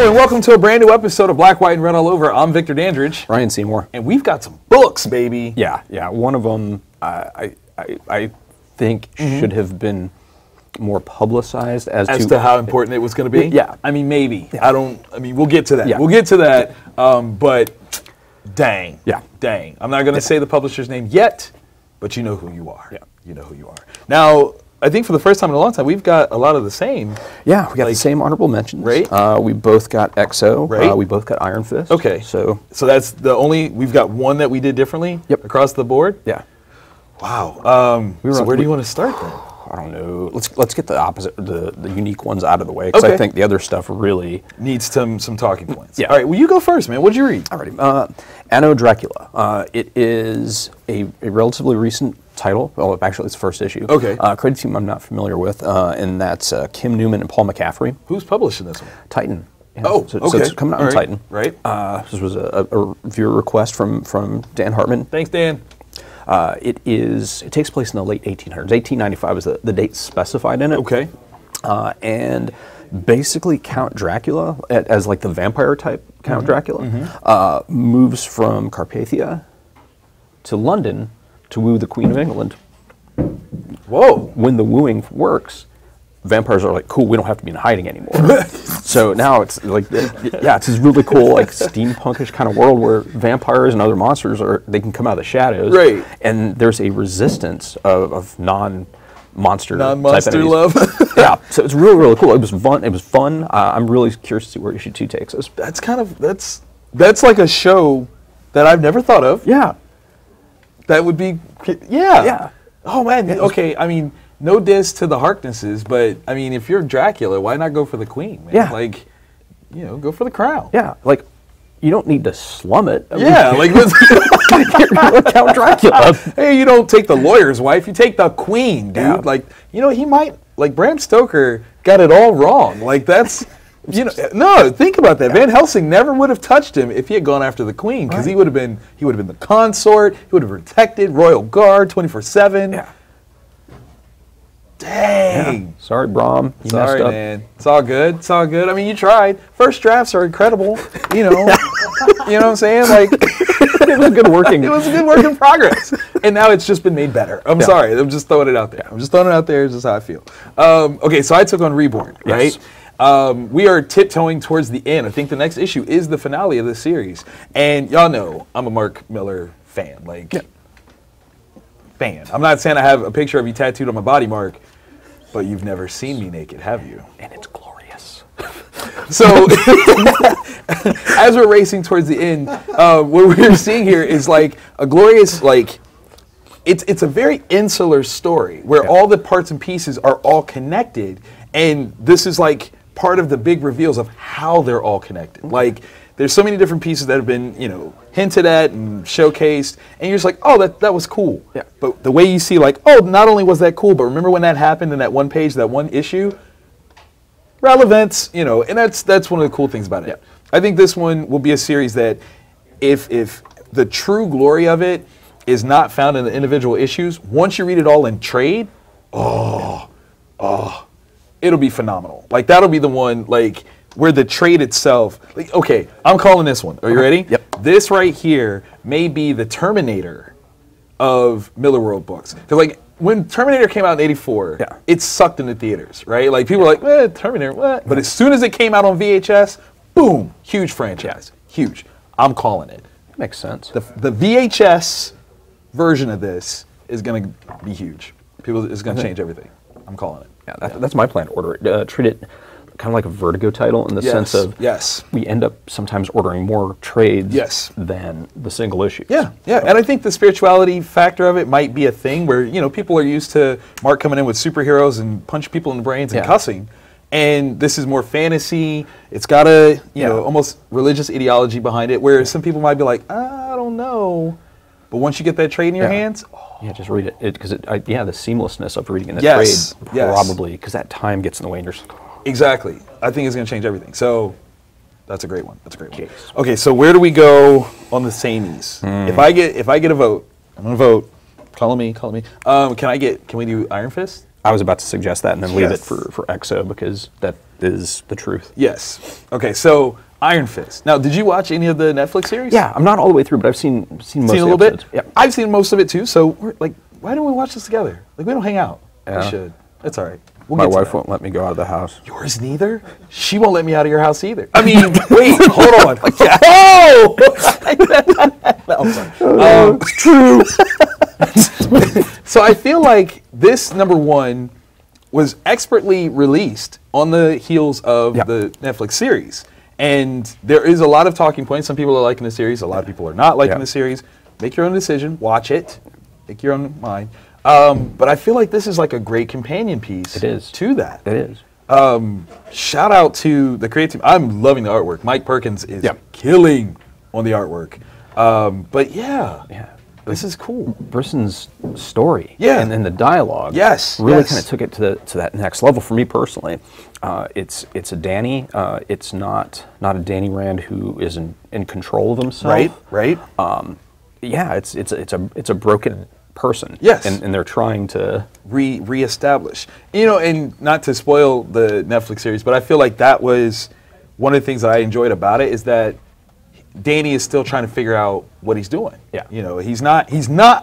and welcome to a brand new episode of Black, White, and Red All Over. I'm Victor Dandridge. Ryan Seymore. And we've got some books, baby. Yeah. One of them I think should have been more publicized as to how important it was going to be? Yeah. I mean, maybe. Yeah. We'll get to that. Yeah. We'll get to that. But dang. Yeah. Dang. I'm not going to say the publisher's name yet, but you know who you are. Yeah. You know who you are. Now, I think for the first time in a long time, we've got a lot of the same. Yeah, we got the same honorable mentions. Right. We both got EXO. Right. We both got Iron Fist. Okay. So that's the only, we've got one that we did differently across the board? Yeah. Wow. So where do you want to start then? I don't know. Let's get the opposite, the unique ones out of the way, because I think the other stuff really needs some talking points. Yeah. All right. Well, you go first, man. What'd you read? Alrighty. Anno Dracula. It is a relatively recent title. Well, actually, it's the first issue. Okay. Creative team I'm not familiar with, and that's Kim Newman and Paul McCaffrey. Who's publishing this one? Titan. Yeah. Oh, so okay. it's coming out on Titan. Right. This was a viewer request from Dan Hartman. Thanks, Dan. It takes place in the late 1800s. 1895 is the date specified in it. Okay. And basically Count Dracula, as like the vampire type Count Dracula, moves from Carpathia to London to woo the Queen of England. Whoa. When the wooing works, vampires are like, cool, we don't have to be in hiding anymore. So now it's like, it's this really cool, like steampunkish kind of world where vampires and other monsters they can come out of the shadows. Right. And there's a resistance of non-monster love. Yeah. So it's really, really cool. It was fun. I'm really curious to see where issue 2 takes us. That's like a show that I've never thought of. Yeah. That would be, Yeah. Oh man. Okay. I mean, no diss to the Harknesses, but I mean, if you're Dracula, why not go for the Queen, man? Yeah. Like, go for the crown. Yeah. Like, you don't need to slum it. I mean, Like, you're Count Dracula. Hey, you don't take the lawyer's wife, you take the Queen, dude. Yeah. Like, he might, like, Bram Stoker got it all wrong. Like, that's, no, think about that. Van Helsing never would have touched him if he had gone after the Queen, because he would have been the consort, he would have protected, royal guard, 24/7. Yeah. Dang. Yeah. Sorry, Brom. You Sorry, messed up. man. It's all good. It's all good. I mean, you tried. First drafts are incredible. You know what I'm saying? Like, It was good working. it was a good work in progress. And now it's just been made better. I'm sorry. I'm just throwing it out there. It's just how I feel. Okay, so I took on Reborn, right? Yes. We are tiptoeing towards the end. I think the next issue is the finale of this series. And y'all know I'm a Mark Millar fan. Fan. I'm not saying I have a picture of you tattooed on my body, Mark, but you've never seen me naked, have you? And it's glorious. So, as we're racing towards the end, what we're seeing here is like a glorious, it's a very insular story where all the parts and pieces are all connected, and this is like part of the big reveals of how they're all connected. Like, there's so many different pieces that have been, hinted at and showcased, and you're just like, oh, that was cool. Yeah. But the way you see, like, oh, not only was that cool, but remember when that happened in that one page, that one issue? Relevance, and that's one of the cool things about it. Yeah. I think this one will be a series that if the true glory of it is not found in the individual issues, once you read it all in trade, it'll be phenomenal. Like, that'll be the one, like, where the trade itself, like, okay, I'm calling this one. Are you ready? Yep. This right here may be the Terminator of Miller World books. Because, like, when Terminator came out in '84, it sucked in the theaters, right? Like, people were like, Terminator, what? But as soon as it came out on VHS, boom, huge franchise. Huge. I'm calling it. Makes sense. The VHS version of this is going to be huge. It's going to change everything. I'm calling it. Yeah, that's my plan to order it. Treat it kind of like a Vertigo title in the sense of we end up sometimes ordering more trades than the single issue. Yeah, and I think the spirituality factor of it might be a thing where, people are used to Mark coming in with superheroes and punch people in the brains and cussing, and this is more fantasy. It's got a, almost religious ideology behind it, where some people might be like, I don't know, but once you get that trade in your hands, just read it. Because the seamlessness of reading in the trade probably, because that time gets in the way and you're just like, exactly. I think it's going to change everything. So that's a great one. Okay, so where do we go on the sameys? If I get a vote, I'm going to vote. Call me. Can we do Iron Fist? I was about to suggest that and then leave it Yes. for EXO because that is the truth. Yes. Okay, so Iron Fist. Now, did you watch any of the Netflix series? Yeah, I'm not all the way through, but I've seen most Seen of a the little bit? episodes. Yeah. I've seen most of it too, so we're like, why don't we watch this together? Like, we don't hang out. Yeah. We should. That's all right. We'll My get to wife that. won't let me go out of the house. Yours neither? She won't let me out of your house either. I mean, wait, hold on. Oh! I'm sorry. It's true. So I feel like this #1 was expertly released on the heels of Yeah. the Netflix series. And there is a lot of talking points. Some people are liking the series. A lot of people are not liking Yeah. the series. Make your own decision. Watch it. Make your own mind. But I feel like this is like a great companion piece It is. to that. It is. Shout out to the creative team. I'm loving the artwork. Mike Perkins is Yeah. killing on the artwork. But yeah, Yeah. this is cool. Brisson's story Yeah. and the dialogue Yes, really yes. kind of took it to that next level for me personally. It's a Danny. It's not a Danny Rand who is in control of himself. Right? Yeah, it's a broken person. Yes. And they're trying to Reestablish. You know, and not to spoil the Netflix series, but I feel like that was one of the things that I enjoyed about it is that Danny is still trying to figure out what he's doing. Yeah. You know, he's not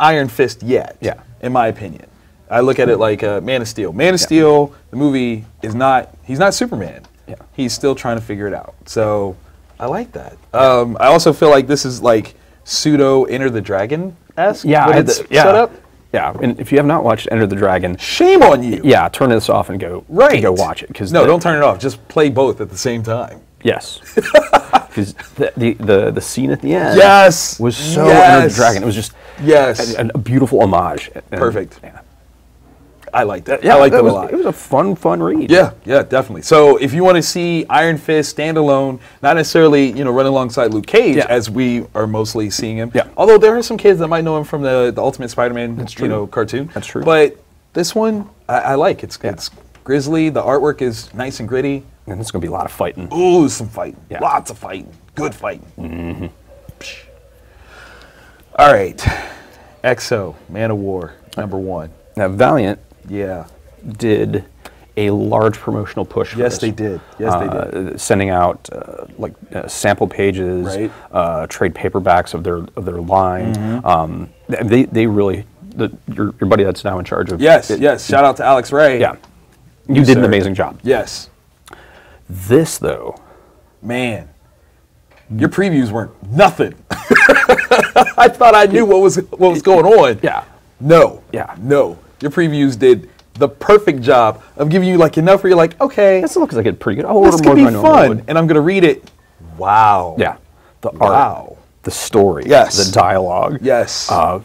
Iron Fist yet. Yeah. In my opinion. I look at it like Man of Steel. Man of Steel, the movie, he's not Superman. Yeah. He's still trying to figure it out. So I like that. I also feel like this is like pseudo Enter the Dragon-esque. Yeah, when it's set up. Yeah, and if you have not watched Enter the Dragon, Shame on you. yeah, turn this off and go watch it because No, don't turn it off. Just play both at the same time. Yes, because the scene at the end Yes. was so Yes. Enter the Dragon. It was just Yes. a beautiful homage. And, Perfect. Yeah. I liked it. Yeah, I liked that it was, a lot. It was a fun read. Yeah, definitely. So if you want to see Iron Fist standalone, not necessarily, running alongside Luke Cage, Yeah. as we are mostly seeing him. Yeah. Although there are some kids that might know him from the Ultimate Spider-Man, true. cartoon. That's true. But this one, I like. It's grisly. The artwork is nice and gritty. And it's going to be a lot of fighting. Ooh, some fighting. Yeah. Lots of fighting. Good fighting. Mm-hmm. All right. EXO, Manowar, #1. Now, Valiant Yeah. did a large promotional push for Yes, this. they did. Yes, they did. Sending out sample pages, Right. trade paperbacks of their line. Mm-hmm. They really your buddy that's now in charge of Yes. Shout out to Alex Ray. Yeah, you did an sir. amazing job. Yes. This though, Man, your previews weren't nothing. I thought I knew what was going on. yeah, No. Yeah. No. Your previews did the perfect job of giving you like enough where you're like, okay, this looks like it's pretty good. I'll order this more could be than I normally fun, would. and I'm gonna read it. Wow. Yeah, the art, Wow. the story, Yes. the dialogue, Yes. Oh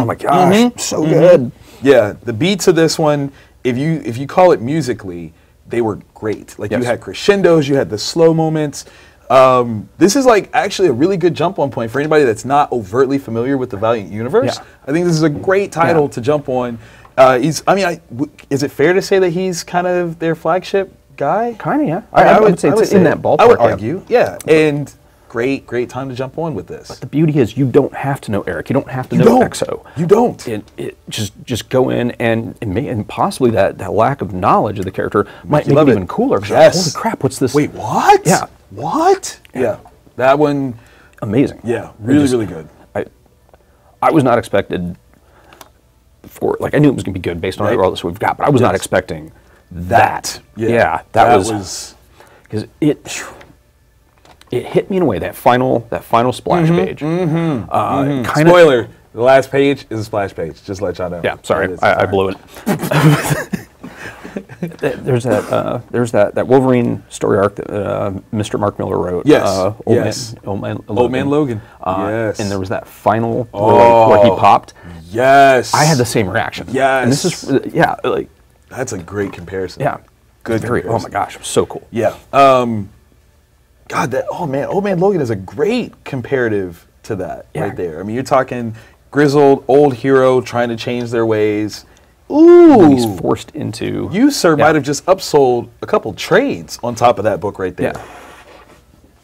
my gosh, so good. Yeah, the beats of this one, if you call it musically, they were great. Like you Yes. had crescendos, you had the slow moments. This is like actually a really good jump on point for anybody that's not overtly familiar with the Valiant universe. Yeah. I think this is a great title to jump on. Is it fair to say that he's kind of their flagship guy? Kind of, yeah. I would say it's in that ballpark. I would yeah. argue, yeah. And great time to jump on with this. The beauty is you don't have to know Eric. You don't have to You know don't. EXO. You don't. It just go in and possibly that lack of knowledge of the character might you make love it it. even cooler. 'Cause Yes. Holy crap! What's this? Wait, what? Yeah. What? Yeah. That one, Amazing. yeah, really good. I was not expected for I knew it was going to be good based on Right. all this we've got, but I was not Yes. expecting that. Yeah. that was because it hit me in a way that final splash page. Kind of Spoiler, the last page is a splash page. Just to let y'all know. Yeah, sorry, It is. I blew it. There's that Wolverine story arc that Mr. Mark Miller wrote. Yes, Old yes. Man Old Man Logan. Yes. And there was that final where he popped. Yes. I had the same reaction. Yes. And this is That's a great comparison. yeah, Good very. Oh comparison. my gosh, it was so cool. Yeah. God, Old Man Logan is a great comparative to that Yeah. right there. I mean, you're talking grizzled old hero trying to change their ways. Ooh. When he's forced into You, sir, Yeah. might have just upsold a couple trades on top of that book right there. Yeah.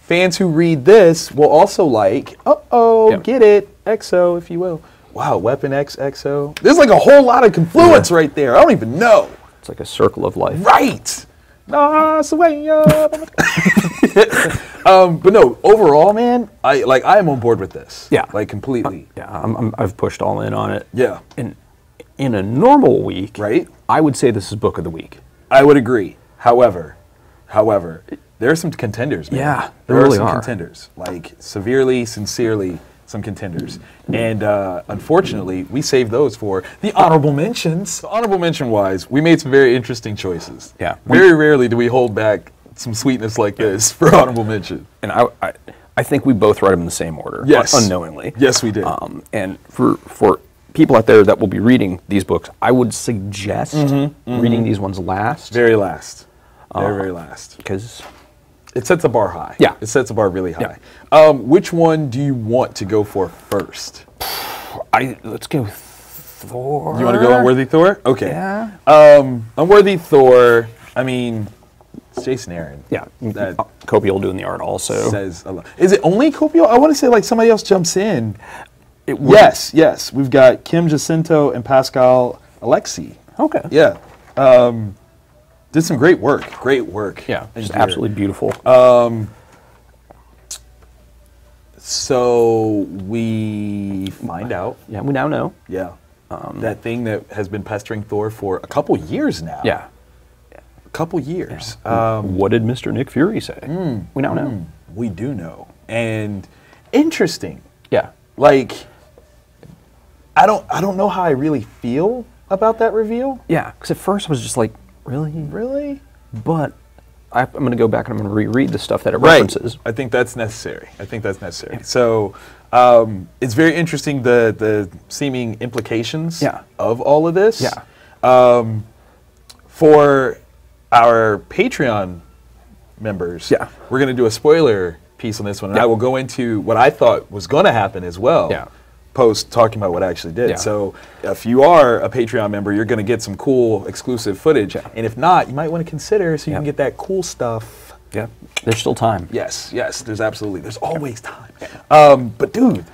Fans who read this will also like, Yeah. get it, EXO, if you will. Wow, Weapon XXO. There's like a whole lot of confluence right there. I don't even know. It's like a circle of life. Right. Nah, it's the way up. But no, overall, man, I am on board with this. Yeah. Like completely. Yeah, I've pushed all in on it. Yeah. In a normal week, Right. I would say this is book of the week. I would agree. However, there are some contenders, man. Yeah, there really are some are. contenders. Like severely, sincerely, some contenders. And unfortunately, we saved those for the honorable mentions. So honorable mention wise, we made some very interesting choices. Yeah. Very rarely do we hold back some sweetness like this for honorable mention. And I think we both read them in the same order. Yes. Unknowingly. Yes, we did. And for people out there that will be reading these books, I would suggest reading these ones last. Very last. Very last. Because it sets the bar high. Yeah. It sets the bar really high. Yeah. Which one do you want to go for first? let's go Thor. You want to go Unworthy Thor? Okay. Yeah. Unworthy Thor, I mean, it's Jason Aaron. Yeah. That Copiel doing the art also. says a lot. Is it only Copiel? I want to say like somebody else jumps in. It would- Yes. We've got Kim Jacinto and Pascal Alexi. Okay. Yeah. Did some great work. Yeah. in Just here. absolutely beautiful. So we find out. Yeah. We now know. Yeah. That thing that has been pestering Thor for a couple years now. Yeah. A couple years. What did Mr. Nick Fury say? We now know. We do know. And interesting. Yeah. Like, I don't know how I really feel about that reveal. Yeah. Because at first I was just like, really? Really? But I'm going to go back and I'm going to reread the stuff that it references. I think that's necessary. So it's very interesting the seeming implications of all of this. Yeah. For our Patreon members, we're going to do a spoiler piece on this one. And I will go into what I thought was going to happen as well. Yeah. Post talking about what I actually did. Yeah. So if you are a Patreon member, you're going to get some cool exclusive footage. Yeah. And if not, you might want to consider so you can get that cool stuff. Yeah. There's still time. Yes, there's always time. But dude,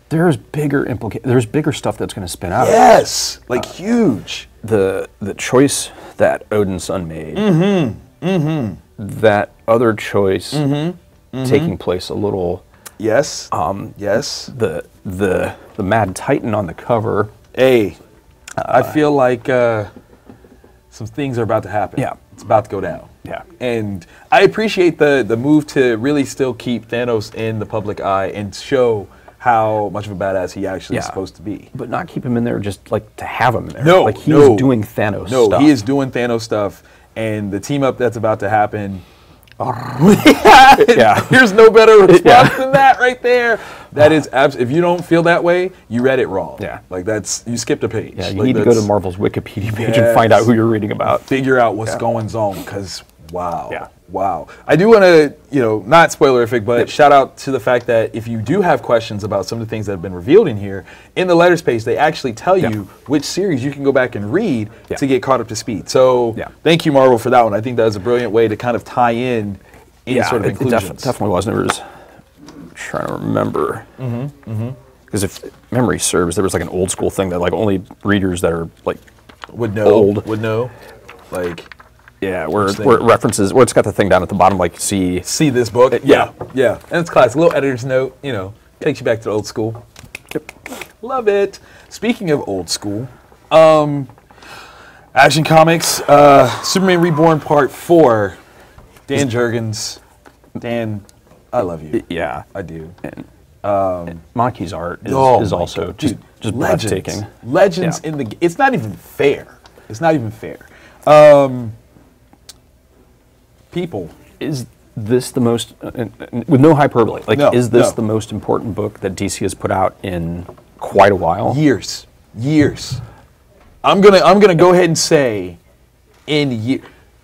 There's bigger stuff that's going to spin out. yes, like huge. The choice that Odin's son made. That other choice taking place a little. Yes. Yes. The Mad Titan on the cover. Hey, I feel like some things are about to happen. Yeah. It's about to go down. Yeah. And I appreciate the move to really still keep Thanos in the public eye and show how much of a badass he actually is supposed to be. But not keep him in there just like to have him in there. No, like he's doing Thanos stuff. No, he is doing Thanos stuff, and the team up that's about to happen. Yeah. There's no better response than that right there. That is if you don't feel that way, you read it wrong. Yeah. Like you skipped a page. Yeah, you Like need to go to Marvel's Wikipedia page and find out who you're reading about. Figure out what's going on, because wow. Yeah. Wow. I do want to, not spoilerific, but shout out to the fact that if you do have questions about some of the things that have been revealed in here, in the letters page, they actually tell you which series you can go back and read to get caught up to speed. So thank you, Marvel, for that one. I think that was a brilliant way to kind of tie in any sort of inclusions. It definitely was. There was, trying to remember. Because if memory serves, there was like an old school thing that like only readers that are like would know. Like, yeah, where it references, where it's got the thing down at the bottom, like see this book. Yeah. And it's classic. A little editor's note, takes you back to the old school. Yep. Love it. Speaking of old school, Action Comics, Superman Reborn Part 4. Dan Jurgens. Dan, I love you. Yeah, I do. And Monkey's art is also just breathtaking. Legends in the. It's not even fair. People. Is this the most, with no hyperbole, is this the most important book that DC has put out in quite a while? Years. I'm gonna go ahead and say,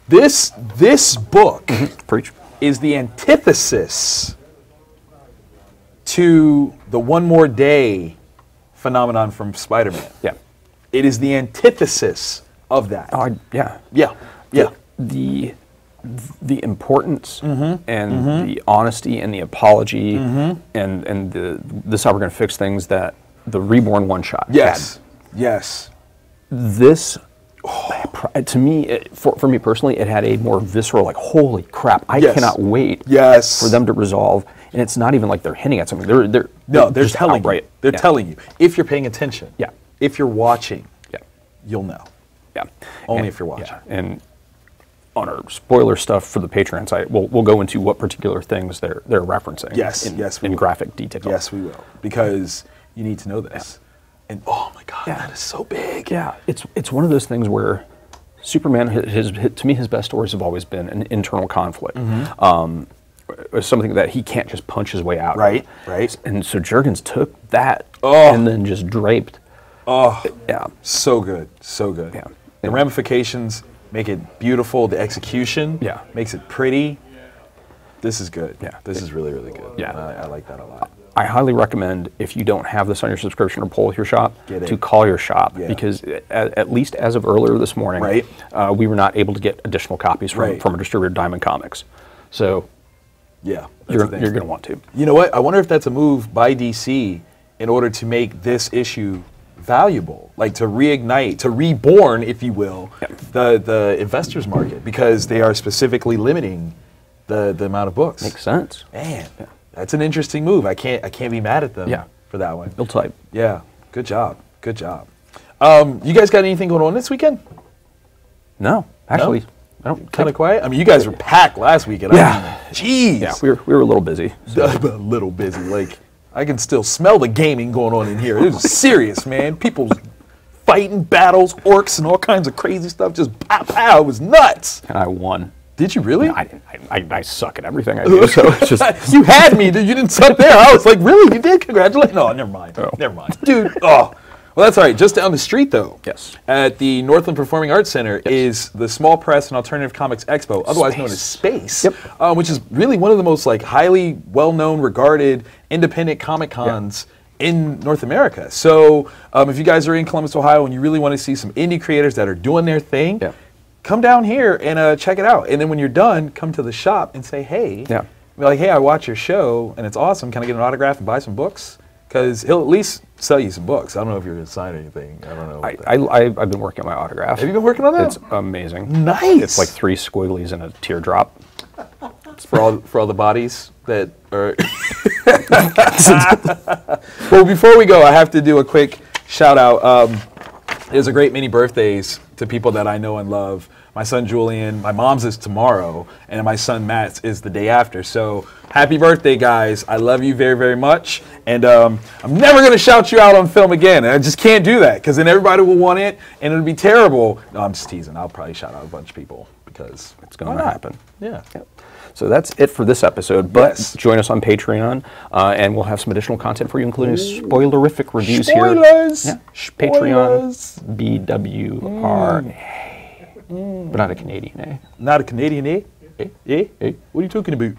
this book Preach. is the antithesis to the One More Day phenomenon from Spider-Man. Yeah. It is the antithesis of that. Yeah. The importance and the honesty and the apology and this how we're going to fix things that the Reborn one-shot. Yes. Yes. This, to me, for me personally, it had a more visceral, like, holy crap, I cannot wait for them to resolve. And it's not even like they're hinting at something. They're telling you. They're telling you. If you're paying attention. Yeah. If you're watching. Yeah. You'll know. Yeah. Only if you're watching. Yeah. And on our spoiler stuff for the Patreon site, we'll go into what particular things they're referencing. Yes. In graphic detail. Yes, we will. Because you need to know this. Yeah. And oh my God, that is so big. Yeah. It's one of those things where Superman, to me, his best stories have always been an internal conflict. Something that he can't just punch his way out of. Right. And so Jurgens took that and then just draped. Oh, yeah. So good. Yeah. The ramifications make it beautiful. The execution makes it pretty. This is good. Yeah. This is really, really good. Yeah. I like that a lot. I highly recommend, if you don't have this on your subscription or pull your shop, to call your shop, because at least as of earlier this morning, we were not able to get additional copies from a distributor, Diamond Comics. So you're going to want to. You know what? I wonder if that's a move by DC in order to make this issue valuable, like to reignite, to reborn, if you will, the investors market, because they are specifically limiting the amount of books. Makes sense. Man, that's an interesting move. I can't be mad at them for that one. They'll type. Yeah, good job. You guys got anything going on this weekend? No, actually. I don't. Kind of quiet. I mean, you guys were packed last weekend. Jeez. Yeah, we were a little busy. So. A little busy. Like, I can still smell the gaming going on in here. It was serious, man. People fighting battles, orcs, and all kinds of crazy stuff. Just pow, pow. It was nuts. And I won. Did you really? No, I suck at everything I do. So it's just you had me, dude. You didn't suck there. I was like, really? You did? Congratulations. No, never mind. Never mind, dude. Oh. Well, that's all right. Just down the street, though, at the Northland Performing Arts Center is the Small Press and Alternative Comics Expo, otherwise known as Space, which is really one of the most highly well-known, regarded independent comic cons in North America. So if you guys are in Columbus, Ohio, and you really want to see some indie creators that are doing their thing, come down here and check it out. And then when you're done, come to the shop and say, hey, be like, hey, I watch your show, and it's awesome. Can I get an autograph and buy some books? Because he'll at least sell you some books. I don't know if you're going to sign anything. I don't know. I've been working on my autograph. Have you been working on that? It's amazing. Nice. It's like 3 squigglies and a teardrop. It's for all the bodies that are... Well, before we go, I have to do a quick shout out. There's a great many birthdays to people that I know and love. My son Julian, my mom's is tomorrow, and my son Matt's is the day after. So happy birthday, guys. I love you very, very much. And I'm never going to shout you out on film again. I just can't do that, because then everybody will want it, and it'll be terrible. No, I'm just teasing. I'll probably shout out a bunch of people, because it's going to happen. Yeah. So that's it for this episode, but join us on Patreon, and we'll have some additional content for you, including spoilerific reviews here. Yeah. Patreon, BWR. But not a Canadian, eh? Not a Canadian, eh? Eh? Eh? What are you talking about?